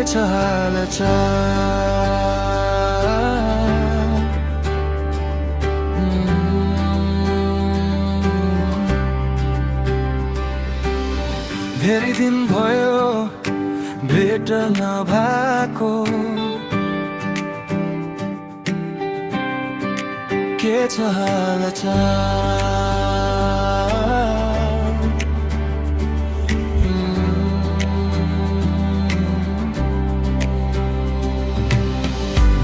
छ हालचाल? धेरै दिन भयो भेट नभएको, के छ हालचाल?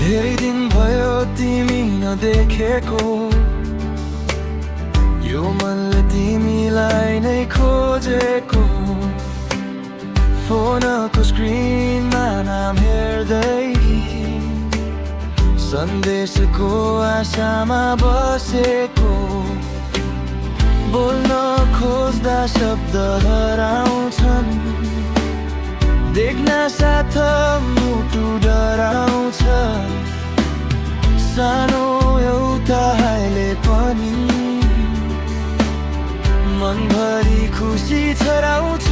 धेरै दिन भयो तिमी नदेखेको, यो मनले तिमीलाई नै खोजेको। फोनको स्क्रिनमा नाम हेर्दै सन्देशको आशामा बसेको, बोल्न खोज्दा शब्द हराउँछन्, देख्न साथ मुटु डराउँछ। सानो एउटा हाइले पनि मनभरि खुसी छराउँछ।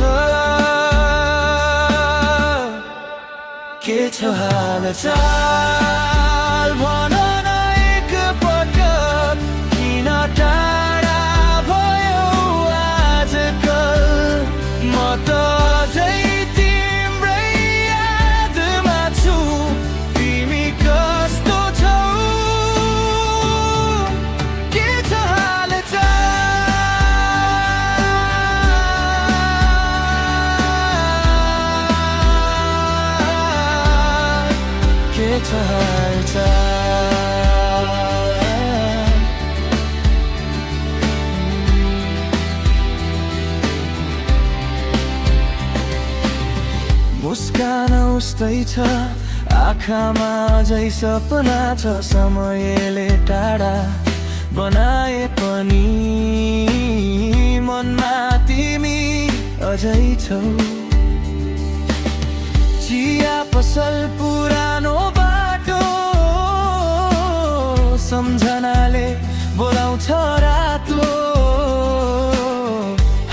के छ हालचाल भन न एक पटक, किन टाढा भयो आजकल? म त अझै तिम्रै यादमा छु, तिमी कस्तो छौ? के छ हालचाल? के छ हालचाल? मुस्कान उस्तै छ आँखामा, अझै सपना छ। समयले टाढा बनाए पनि मनमा तिमी अझै छौ। चिया पसल पुरानो बाटो, सम्झनाले बोलाउँछ रातो।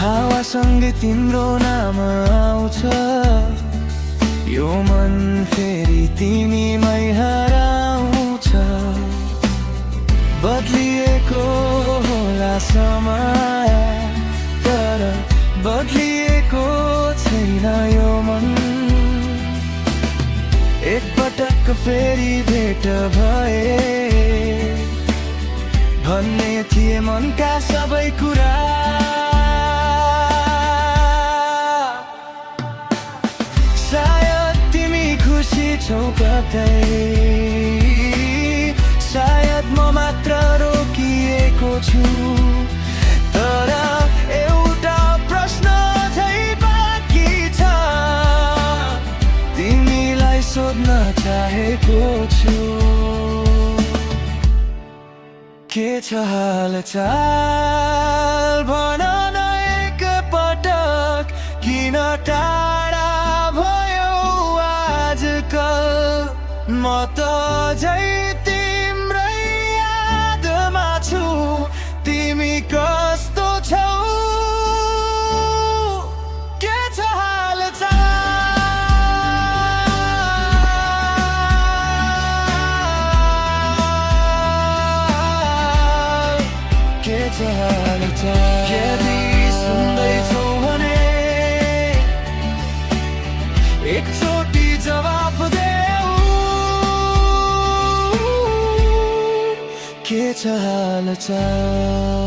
हावासँगै तिम्रो नाम आउँछ, यो मन फेरि तिमीमै हराउँछ। बदलिएको होला समय, तर बदलिएको छैन यो मन। एकपटक फेरि भेट भए भन्ने थिए मनका सबै कुरा। सायद तिमी खुसी छौ कतै, सायद म मात्र रोकिएको छु। तर एउटा प्रश्न झै बाँकी छ, तिमीलाई सोध्न चाहेको छु। के छ हालचाल भन न एक पटक, किन टाढा भयो आजकल? म त अझै तिम्रै यादमा छु, तिमी कस्तो छौ? के छ हालचाल? के छ हालचाल? यदि सुन्दैछौ भने एकचोटि जवाफ देऊ, के छ हालचाल?